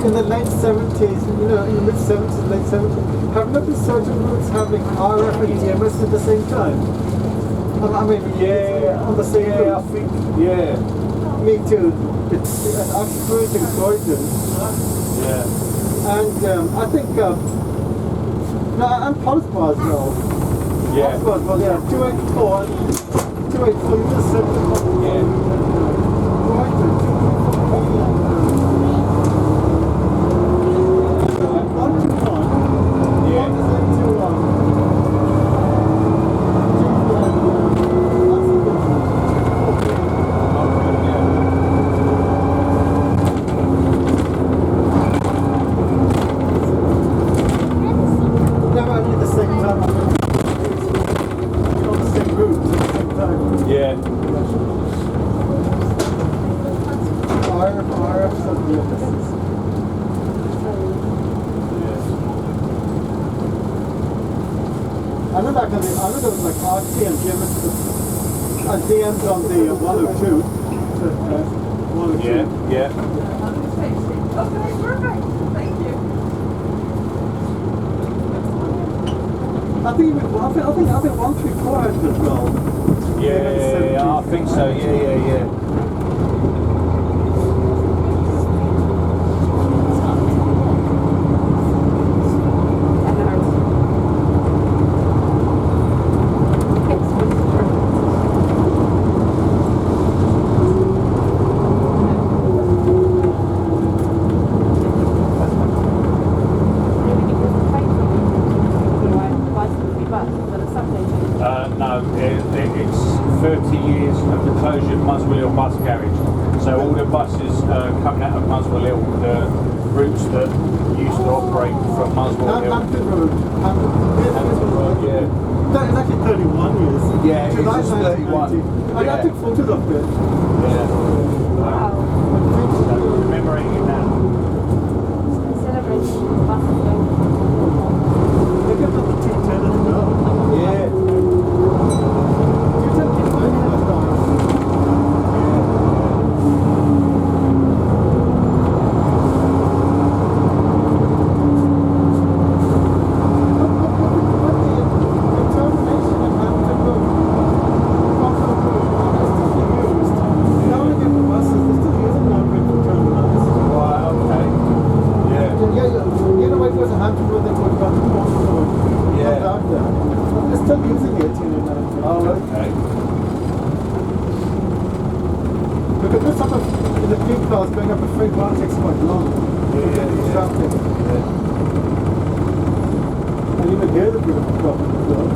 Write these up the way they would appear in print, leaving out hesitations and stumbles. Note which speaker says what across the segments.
Speaker 1: in the late 70s, you know, in the mid 70s, late 70s, have not been certain routes having RF and EMS at the same time? I mean, on the same route.
Speaker 2: I think, yeah.
Speaker 1: Me too. It's Archway and Friern.
Speaker 2: Yeah.
Speaker 1: And I think, no, and Polestar as well.
Speaker 2: Yeah.
Speaker 1: Polestar as well, yeah. 284 and 284, you just said the
Speaker 2: Yeah. I know there was like Archway and Friern DMs on the 102. 102.
Speaker 3: Yeah. Okay, perfect. Thank you.
Speaker 1: I think 134 had as well.
Speaker 2: Yeah, I think so. Yeah. No, it's 30 years of the closure of Muswell Hill bus garage. So all the buses coming out of Muswell Hill, the routes that used to operate from Muswell Hill.
Speaker 1: Hampton Road. Hampton Road,
Speaker 2: yeah.
Speaker 1: That is actually 31 years.
Speaker 2: Yeah,
Speaker 1: July
Speaker 2: it's 31.
Speaker 1: I took photos of it.
Speaker 2: Yeah.
Speaker 3: Wow.
Speaker 2: Commemorating that.
Speaker 3: Celebrating bus.
Speaker 1: They kept up the 210 as well.
Speaker 2: Yeah. Going up a freight bar takes quite long. Traffic. And even here the people drop as well.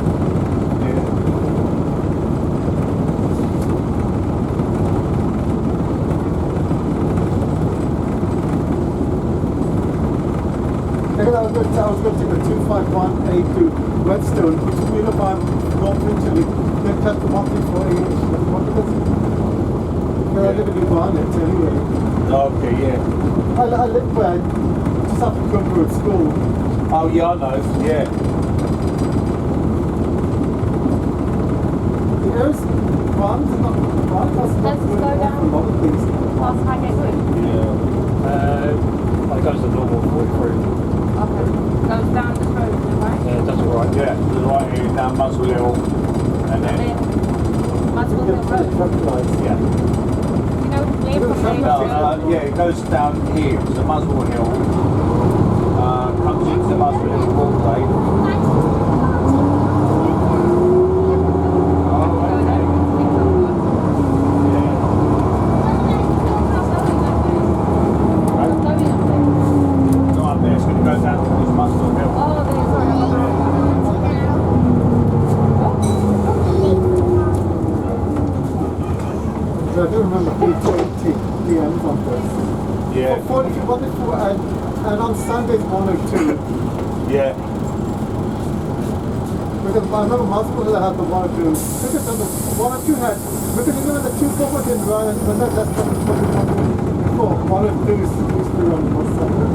Speaker 2: I was going to take the 251A to Whetstone, which is nearby North Italy, then cut to 134A. Because I live in New Barnet anyway. Okay, yeah.
Speaker 1: I live where just after Crumwood School.
Speaker 2: Oh yeah, I know. Yeah.
Speaker 1: The air's fun. It's not fun. That's not good for a lot of things.
Speaker 3: Past Highgate Wood?
Speaker 4: Yeah. It goes to normal 43.
Speaker 3: Okay. Goes down this road, right?
Speaker 4: Yeah, that's alright.
Speaker 2: Yeah, to the right here, down Muswell Hill, and then
Speaker 3: Muswell Hill Road?
Speaker 2: yeah. Yeah, it goes down here to Muswell Hill, comes into Muswell Hill Walkway. Not up there, it's going to go down towards Muswell Hill.
Speaker 3: Oh, there, sorry.
Speaker 1: I do remember DMs on this.
Speaker 2: Yeah.
Speaker 1: For 104 and on Sundays 102.
Speaker 2: Yeah.
Speaker 1: Because I remember Muswell Hill had the 102. Because the 102 had, because even when the 244 didn't run, but that's what 102 used to run on Sunday.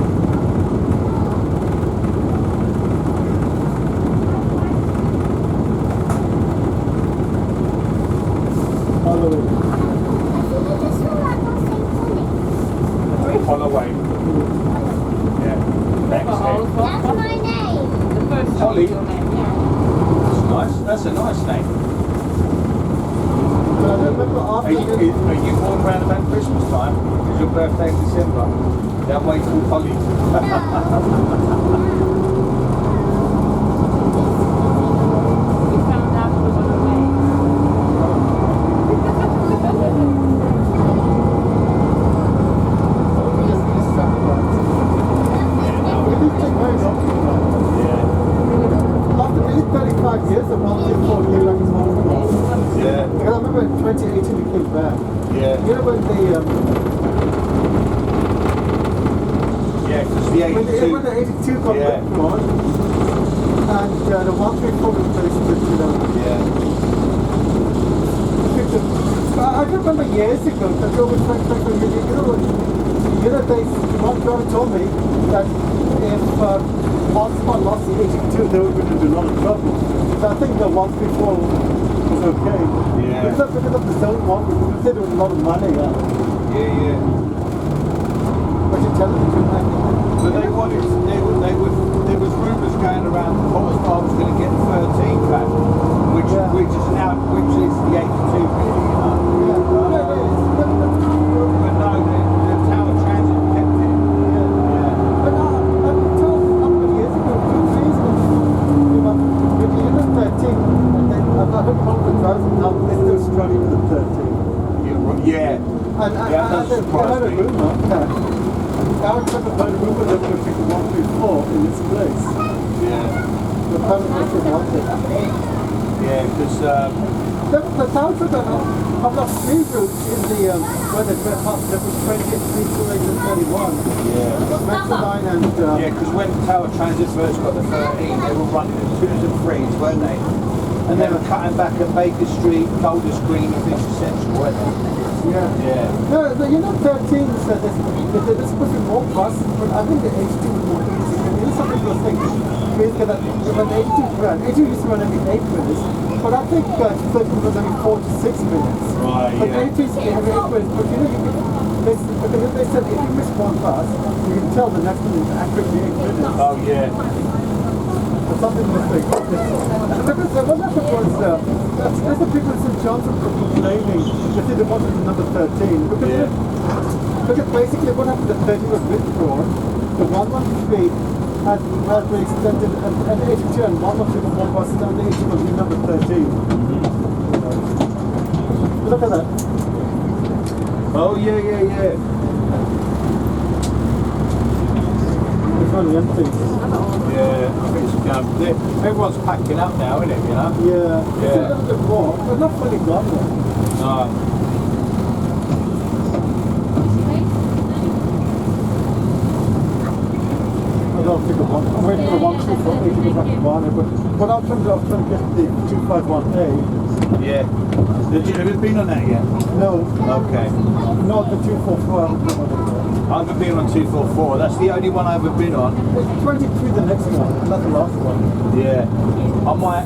Speaker 2: Holloway.
Speaker 4: specs
Speaker 3: got
Speaker 4: then.
Speaker 3: old.
Speaker 5: That's my name.
Speaker 3: The first
Speaker 4: Holly.
Speaker 3: your name, yeah.
Speaker 4: That's nice. That's a nice name.
Speaker 2: But I remember after
Speaker 4: Are you born around about Christmas time? Is your birthday in December? That way called Holly.
Speaker 3: We found out we were away.
Speaker 2: after nearly 35 years of not being 4 years like his mom was.
Speaker 4: Yeah.
Speaker 2: Because I remember in 2018 he came back.
Speaker 4: Yeah.
Speaker 2: You know when the
Speaker 4: Yeah, because the 82.
Speaker 2: when the 82 got
Speaker 4: Yeah.
Speaker 2: withdrawn and the 134 was placed with, you know.
Speaker 4: Yeah.
Speaker 2: I remember years ago that they always like, you know, one guy told me that if Hotspot lost the 82, they were going to do a lot of trouble. So I think the 134 was okay.
Speaker 4: Yeah.
Speaker 2: Because of the zone one, because they did a lot of money.
Speaker 4: Yeah.
Speaker 2: But you tell them to do that.
Speaker 4: So they wanted, there was rumours going around that Hotspur was going to get 13 back, which is the 82 really, you know. But no, the Tower Transit kept it.
Speaker 2: But I'm told a couple of years ago, 2 years ago, with the unit 13, and then I've heard from the drivers now they're still struggling with the 13.
Speaker 4: Yeah.
Speaker 2: And I heard a rumour that our trip heard a rumour that we're going to pick the 134 in its place.
Speaker 4: Yeah.
Speaker 2: The permit doesn't want it.
Speaker 4: Yeah, because
Speaker 2: The town trip I've lost 3 routes in the where the past there was 23, 28 and 31.
Speaker 4: yeah.
Speaker 2: Metro line and
Speaker 4: Yeah, because when Tower Transit first got the 13, they were running at 2s and 3s, weren't they? And they were cutting back at Baker Street, Golders Green, and Victor Central, weren't they?
Speaker 2: yeah. No, you know 13 said there's supposed to be more buses, but I think the 82 was more easy. And you know some people think basically that when the 82 ran, 82 used to run every 8 minutes, but I think 13 was every 4 to 6 minutes.
Speaker 4: Right,
Speaker 2: But
Speaker 4: yeah.
Speaker 2: 82 is every 8 minutes, but you know they said if you miss one bus, you can tell the next one is accurately 8 minutes.
Speaker 4: Oh, yeah.
Speaker 2: Or something missing. And what happened was, there's the people in St. John's were complaining that they didn't want it in number 13. Because basically what happened, the 13 was withdrawn, the 113 had been extended, and the 82 and 113 was one bus, and the 82 was in number 13. Look at that.
Speaker 4: Oh, yeah.
Speaker 2: It's only empty.
Speaker 4: Yeah, everyone's packing up now, isn't it, you know?
Speaker 2: Yeah. It's a little bit more, but not fully gone yet.
Speaker 4: No.
Speaker 2: I don't think of one. I'm waiting for 124 to go back to Barnet, but I'm trying to get the 251A.
Speaker 4: Yeah. Have you been on that yet?
Speaker 2: No,
Speaker 4: Okay.
Speaker 2: not the 244. I haven't been on it yet.
Speaker 4: I haven't been on 244. That's the only one I ever been on.
Speaker 2: It's 23 the next one, not the last one.
Speaker 4: Yeah. I might,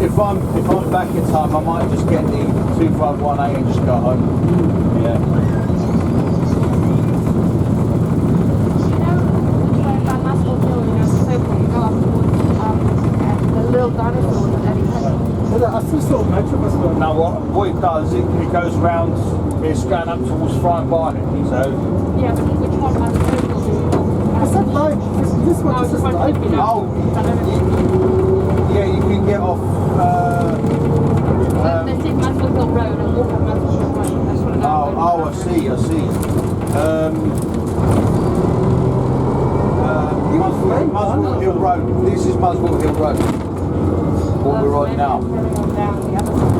Speaker 4: if I'm back in time, I might just get the 251A and just go home. Yeah.
Speaker 3: The little dinosaurs and everything.
Speaker 2: I still saw Metrobus going.
Speaker 4: Now what it does, it goes round, it's going up towards Friern Barnet. So
Speaker 3: Yeah, but which one has the
Speaker 2: Is that live? This one, this is live.
Speaker 4: oh, yeah, you can get off.
Speaker 3: Let's take Mansfield Hill Road and walk up Mansfield Hill Road. That's what
Speaker 4: I see. Muswell Hill Road. This is Muswell Hill Road. What we're on now.
Speaker 3: Down the other side.